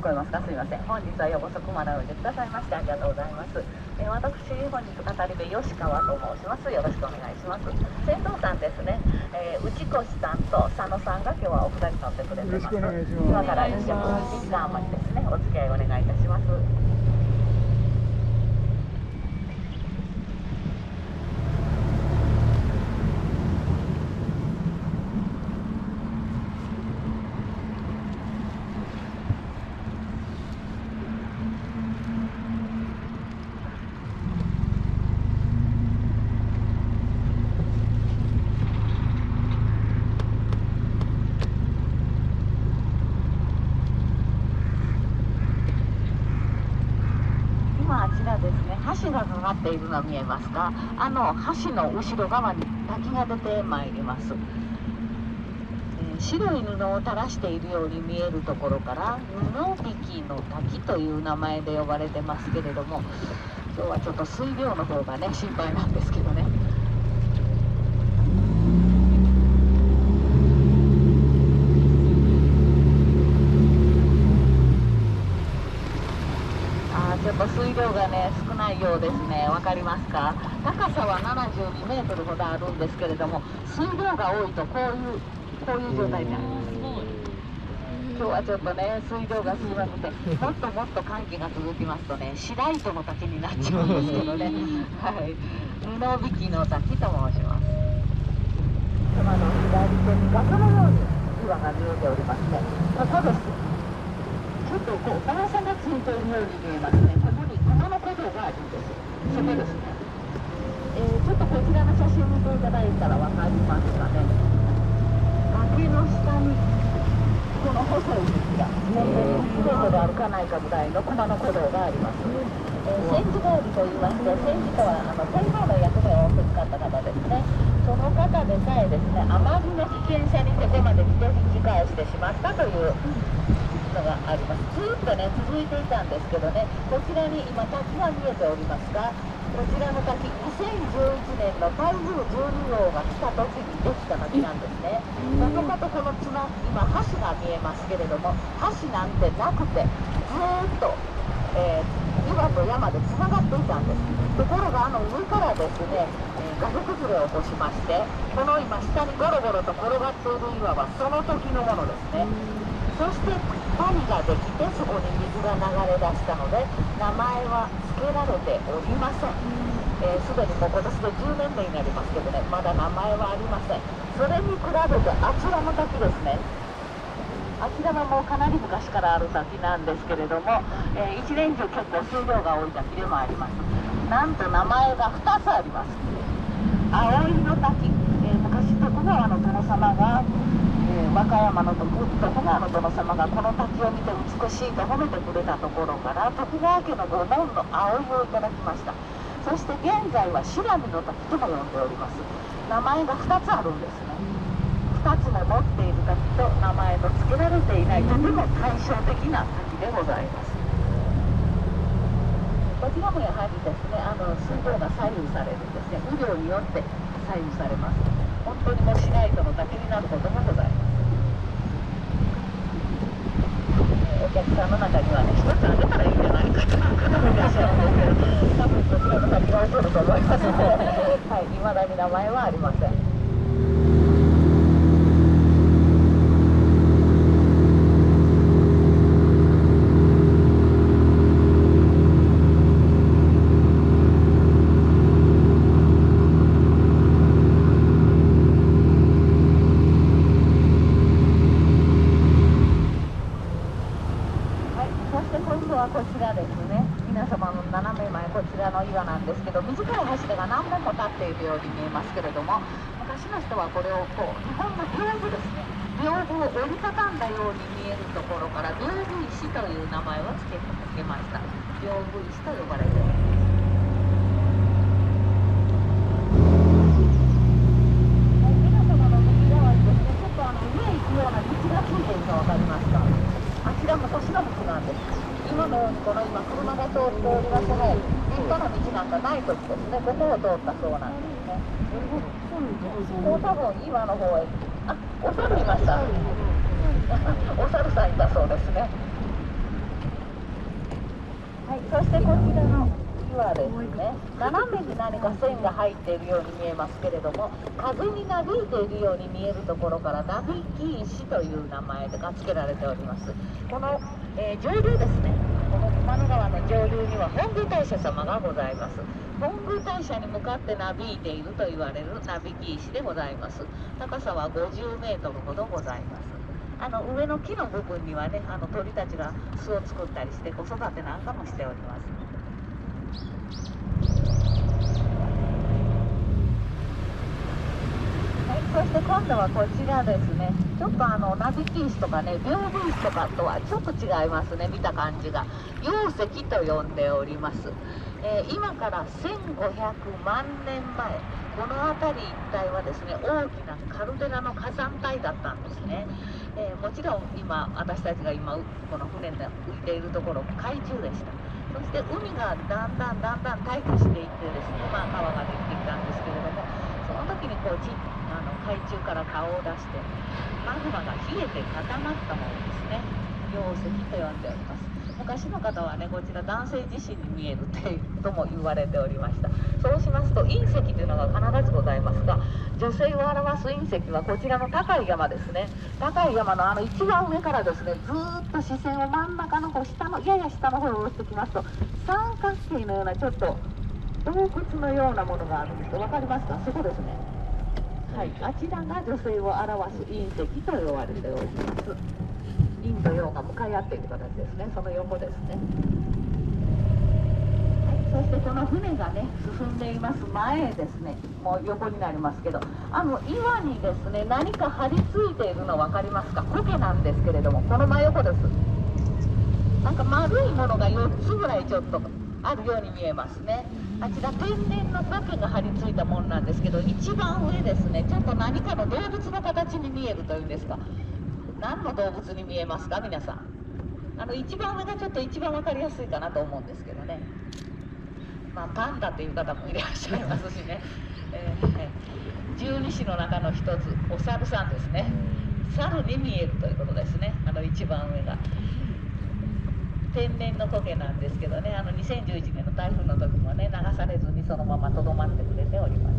こえますか。すみません。本日は夜遅くまでおいでくださいましてありがとうございます。私、本日語り部吉川と申します。よろしくお願いします。船頭さんですね、内越さんと佐野さんが今日はお二人乗ってくれてます。今から約2時間余りですね、お付き合いお願いいたします。あちらですね、橋がかかっているの見えますか。橋の後ろ側に滝が出てまいります。白い布を垂らしているように見えるところから布引の滝という名前で呼ばれてますけれども、今日はちょっと水量の方がね心配なんですけどね。ちょっと水量がね少ないようですね。わかりますか。高さは72メートルほどあるんですけれども、水量が多いとこういう状態になります。今日はちょっとね水量が少なくて、もっともっと寒気が続きますとね白糸の滝になっちゃうんですけどねはい、布引の滝と申します。熊の左手に崖のように岩が見えておりますね。ここです。ちょっとこう段差がついているように見えますね。ここに熊の古道があるんです。そこですね。ちょっとこちらの写真見ていただいたら分かりますかね。崖の下にこの細い道が本当に1キロほど歩かないかぐらいの熊の古道があります。千字通りといいまして、千字とは天皇の役目を多く使った方ですね。その方でさえですね、あまりの危険さにここまで来て引き返してしまったというのがあります。ずっとね続いていたんですけどね、こちらに今滝が見えておりますが、こちらの滝2011年の台風12号が来た時にできた滝なんですね。もともとこの今橋が見えますけれども、橋なんてなくてずっと、岩と山でつながっていたんです。ところが上からですね、崖崩れを起こしまして、この今下にゴロゴロと転がっている岩はその時のものですね。そして谷ができて、そこに水が流れ出したので名前は付けられておりません。すでにもう今年で10年目になりますけどね、まだ名前はありません。それに比べてあちらの滝ですね、あちらはもうかなり昔からある滝なんですけれども、一年中結構水量が多い滝でもあります。なんと名前が2つあります。葵の滝、昔徳川の殿様が和歌山の徳川の殿様がこの滝を見て美しいと褒めてくれたところから徳川家の御門の葵をいただきました。そして現在は白見の滝とも呼んでおります。名前が2つあるんですね。2つも持っている滝と名前の付けられていないとても対照的な滝でございます。こちらもやはりですね、水量が左右されるんですね。雨量によって左右されます。本当にもう市街との滝になることもございます。お客さんの中にはね、一つあげたらいいんじゃないかという方もいらっしゃるんですけど、多分こちらの滝が起こると思いますので、はい、未だに名前はありません。こちらですね、皆様の斜め前こちらの岩なんですけど、短い柱が何本も立っているように見えますけれども、昔の人はこれをこう日本の屏風ですね、屏風を折りたたんだように見えるところから屏風石という名前を付けました。屏風石と呼ばれています。皆様の右側にですね、ちょっと上へ行くような道がついているの分かりますか。あちらも腰の道なんです。今のようにこの今車が通っておりますね、立派な道なんかない時ですね、ここを通ったそうなんですね。もう多分今の方へ、お猿いましたお猿さんいたそうですね。そしてこちらの岩ですね、斜めに何か線が入っているように見えますけれども、風になびいているように見えるところからなびき石という名前が付けられております。この、上流ですね、この熊野川の上流には本宮大社様がございます。本宮大社に向かってなびいていると言われるなびき石でございます。高さは50メートルほどございます。上の木の部分にはね、鳥たちが巣を作ったりして子育てなんかもしております。はい、そして今度はこちらですね、ちょっとなびき石とかね、屏風石とかとはちょっと違いますね、見た感じが。溶石と呼んでおります。今から1500万年前、この辺り一帯はですね、大きなカルデラの火山帯だったんですね。もちろん今、私たちが今この船で浮いているところ海中でした。そして海がだんだん退化していってですね、川ができてきたんですけれども、その時に海中から顔を出してマグマが冷えて固まったものですね。溶石と呼んでおります。昔の方はね、こちら男性自身に見えるとも言われておりました。そうしますと隕石というのが必ずございますが、女性を表す隕石はこちらの高い山ですね。高い山の一番上からですね、ずーっと視線を真ん中の方、やや下の方に下ろしてきますと、三角形のようなちょっと洞窟のようなものがあるんです。わかりますか？そこですね。はい、あちらが女性を表す隕石と呼ばれております。陰と陽が向かい合っている形ですね。その横ですね。はい、そしてこの船がね進んでいます前ですね、もう横になりますけど、岩にですね何か張り付いているの分かりますか？苔なんですけれども、この真横です。なんか丸いものが4つぐらいちょっとあるように見えますね。あちら天然の苔が張り付いたものなんですけど、一番上ですね、ちょっと何かの動物の形に見えるというんですか。何の動物に見えますか皆さん？一番上がちょっと一番分かりやすいかなと思うんですけどね。パンダという方もいらっしゃいますしね、十二支の中の一つお猿さんですね。猿に見えるということですね。一番上が天然の苔なんですけどね、2011年の台風の時もね流されずにそのままとどまってくれております。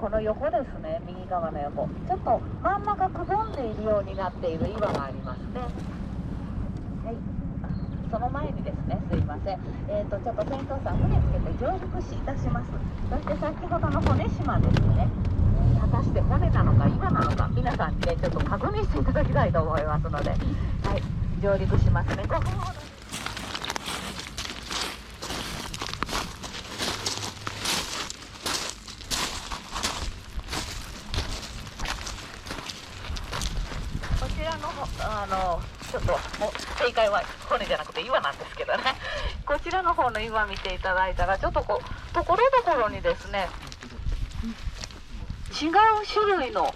この横ですね、右側の横、ちょっと真ん中くぼんでいるようになっている岩がありますね。はい、その前にですね、すいません、ちょっと船頭さん船つけて上陸しいたします。そして先ほどの骨島ですね、果たして骨なのか岩なのか皆さんにねちょっと確認していただきたいと思いますので、はい、上陸しますね。5分ほど。ちょっともう正解は骨じゃなくて岩なんですけどね、こちらの方の岩見ていただいたら、ちょっとこうところどころにですね違う種類の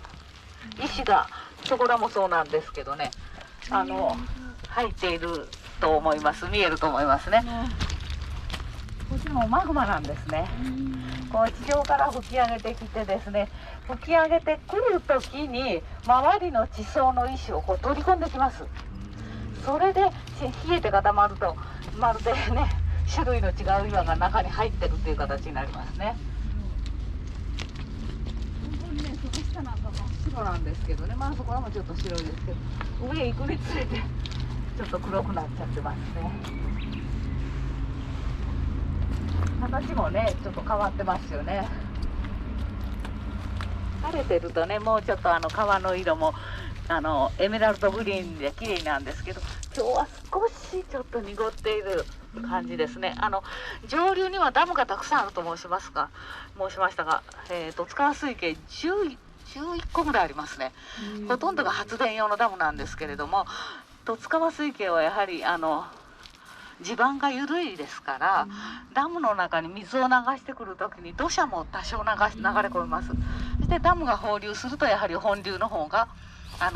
石が、そこらもそうなんですけどね、入っていると思います。見えると思いますね。こちらもマグマなんですね。こう地上から吹き上げてきてですね、吹き上げてくるときに周りの地層の石をこう取り込んできます。それで冷えて固まると、まるでね種類の違う岩が中に入ってるっていう形になりますね。本当にね、その下なんかも白なんですけどね、そこらもちょっと白いですけど、上行くにつれてちょっと黒くなっちゃってますね。形もねちょっと変わってますよね。晴れてるとね、もうちょっと川の色もエメラルドグリーンで綺麗なんですけど、今日は少しちょっと濁っている感じですね。上流にはダムがたくさんあると申しましたが、十津川水系11個ぐらいありますね。ほとんどが発電用のダムなんですけれども、十津川水系はやはり地盤が緩いですから、ダムの中に水を流してくるときに土砂も多少流れ込みます。そしてダムが放流すると、やはり本流の方が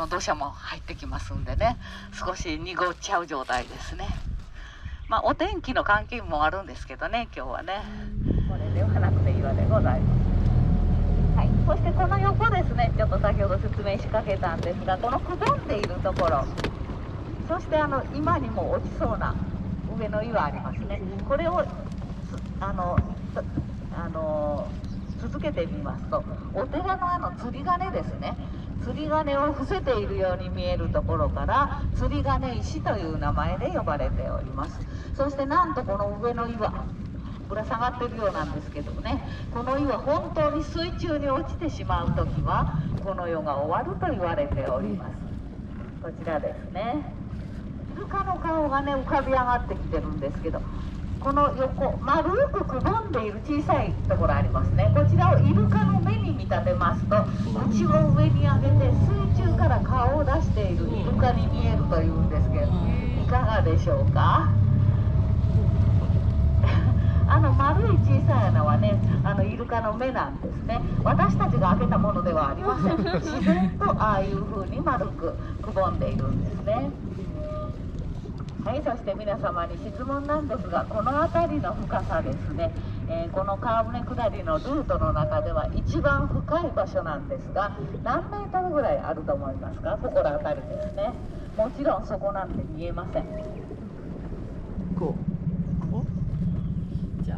土砂も入ってきますんでね、少し濁っちゃう状態ですね。まあお天気の関係もあるんですけどね、今日はね。これではなくて岩でございます。はい、そしてこの横ですね、ちょっと先ほど説明しかけたんですが、このくぼんでいるところ、そして今にも落ちそうな上の岩ありますね。これを続けてみますと、お寺の釣り鐘ですね、釣り鐘を伏せているように見えるところから釣り鐘石という名前で呼ばれております。そしてなんとこの上の岩ぶら下がってるようなんですけどね、この岩本当に水中に落ちてしまう時はこの世が終わると言われております。こちらですね、イルカの顔がね浮かび上がってきてるんですけど、この横丸くくぼんでいる小さいところありますね。こちらをイルカの目に見立てますと、口を上に上げて水中から顔を出しているイルカに見えるというんですけど、いかがでしょうか。丸い小さい穴はね、イルカの目なんですね。私たちが開けたものではありません。自然とああいう風に丸くくぼんでいるんですね。はい、そして皆様に質問なんですが、この辺りの深さですね、この川舟下りのルートの中では一番深い場所なんですが、何メートルぐらいあると思いますか。ここら辺りですね。もちろんそこなんて見えません。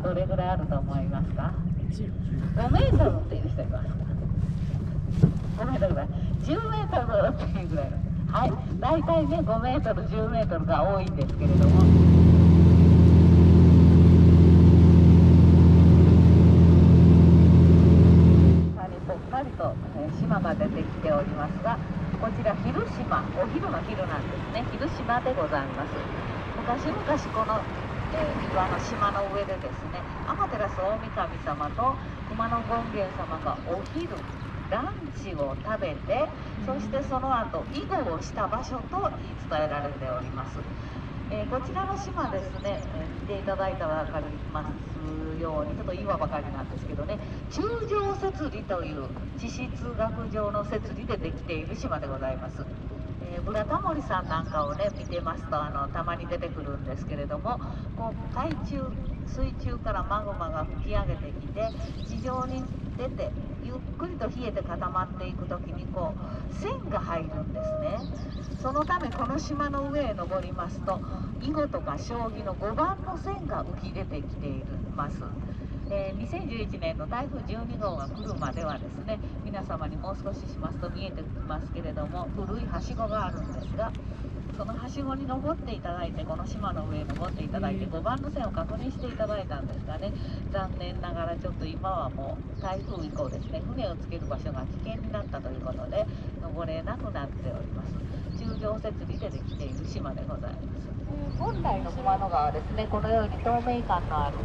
どれぐらいあると思いますか。5メートルっていう人いますか。5メートルぐらい、10メートルっていうぐらいの、はい、大体ね5メートル10メートルが多いんですけれども、ぽっかりと島が出てきておりますが、こちら昼島、お昼の昼なんですね。昼島でございます。昔々この岩の島の上でですね、天照大神様と熊野権現様がお昼ランチを食べて、そしてその後囲碁をした場所と伝えられております。こちらの島ですね、見ていただいたら分かりますように、ちょっと岩ばかりなんですけどね、柱状節理という地質学上の節理でできている島でございます。ブラタモリさんなんかをね見てますとたまに出てくるんですけれども、こう水中からマグマが吹き上げてきて地上に出てゆっくりと冷えて固まっていく時にこう線が入るんですね。そのためこの島の上へ登りますと囲碁とか将棋の5番の線が浮き出てきています。2011年の台風12号が来るまではですね、皆様にもう少ししますと見えてきますけれども、古いはしごがあるんですが、そのはしごに登っていただいて、この島の上に登っていただいて5番の線を確認していただいたんですがね、残念ながらちょっと今はもう台風以降ですね、船をつける場所が危険になったということで登れなくなっております。柱状節理でできている島でございます。本来の熊野川はですね、このように透明感のある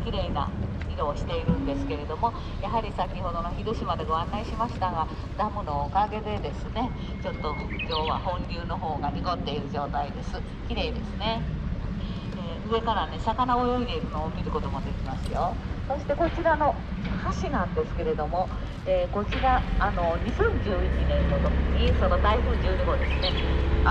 綺麗な色をしているんですけれども、やはり先ほどの昼島でご案内しましたが、ダムのおかげでですね、ちょっと今日は本流の方が濁っている状態です。綺麗ですね。上からね魚を泳いでいるのを見ることもできますよ。そしてこちらの橋なんですけれども、こちら2011年の時にその台風12号ですね、橋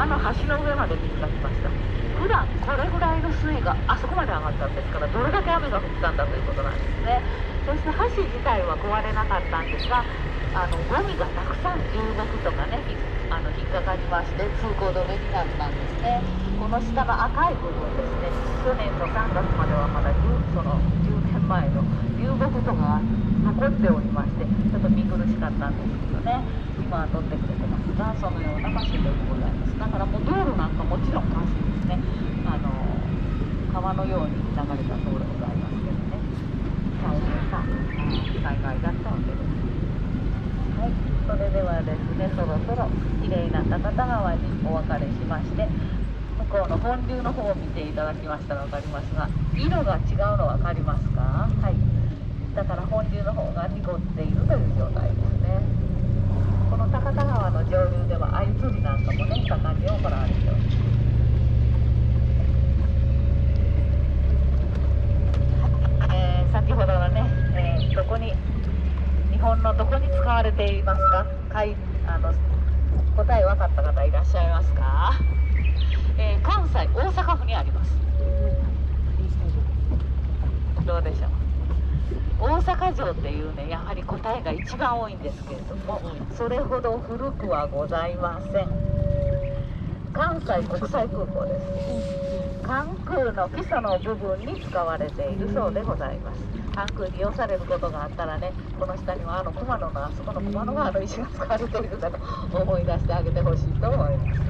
の上まで水が来ました。普段これぐらいの水位があそこまで上がったんですから、どれだけ雨が降ったんだということなんですね。そして橋自体は壊れなかったんですが、ゴミがたくさん流木とかね引っかかりまして通行止めになったんですね。この下の赤い部分ですね、去年の3月まではまだその10年前の流木とかが残っておりまして、ちょっと見苦しかったんですけどね、今は取ってくれてますが、そのような場所でございます。だからもう道路なんかもちろん冠水ですね、川のように流れた道路でございますけどね、大変な災害だったわけです。はい、それではですね、そろそろきれいな高田川にお別れしまして、向こうの本流の方を見ていただきましたら分かりますが、色が違うの分かりますか。はい、だから本流の方が濁っているという状態ですね。この高田川の上流では鮎釣りなんかもね盛んに行われております。先ほどのね、日本のどこに使われていますか。答え分かった方いらっしゃいますか。関西大阪府にあります。どうでしょう。大阪城っていうね、やはり答えが一番多いんですけれども、それほど古くはございません。関西国際空港です。関空の基礎の部分に使われているそうでございます。関空利用されることがあったらね、この下には熊野のあそこの熊野川の石が使われているかと思い出してあげてほしいと思います。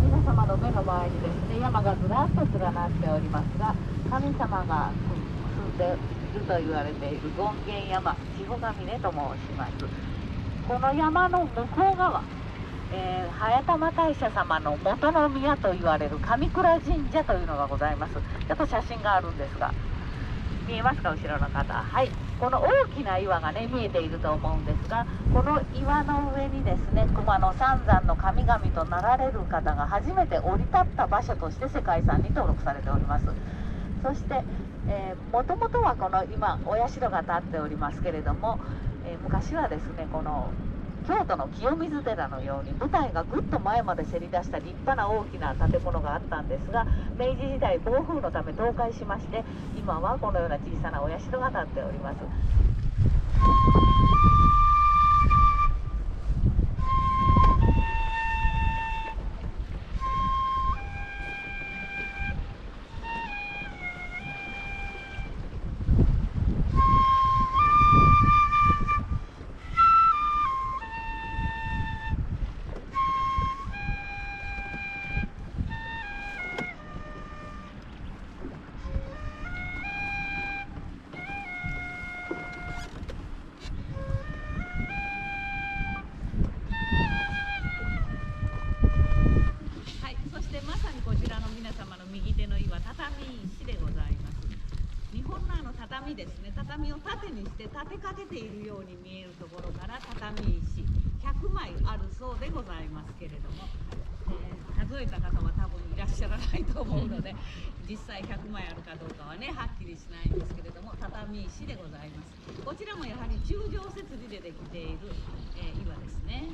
皆様の目の前にですね、山がずらっと連なっておりますが、神様が住んでいると言われている権現山、千穂ヶ峰と申します。この山の向こう側、早玉大社様の元宮と言われる上倉神社というのがございます。ちょっと写真があるんですが、見えますか、後ろの方。はい、この大きな岩がね見えていると思うんですが、この岩の上にですね、熊野三山の神々となられる方が初めて降り立った場所として世界遺産に登録されております。そして、もともとはこの今お社が建っておりますけれども、昔はですね、この京都の清水寺のように舞台がぐっと前までせり出した立派な大きな建物があったんですが、明治時代暴風のため倒壊しまして、今はこのような小さなお社が建っております。畳ですね、畳を縦にして立てかけているように見えるところから畳石100枚あるそうでございますけれども、数えた方は多分いらっしゃらないと思うので実際100枚あるかどうかはねはっきりしないんですけれども、畳石でございます。こちらもやはり柱状節理でできている、岩ですね。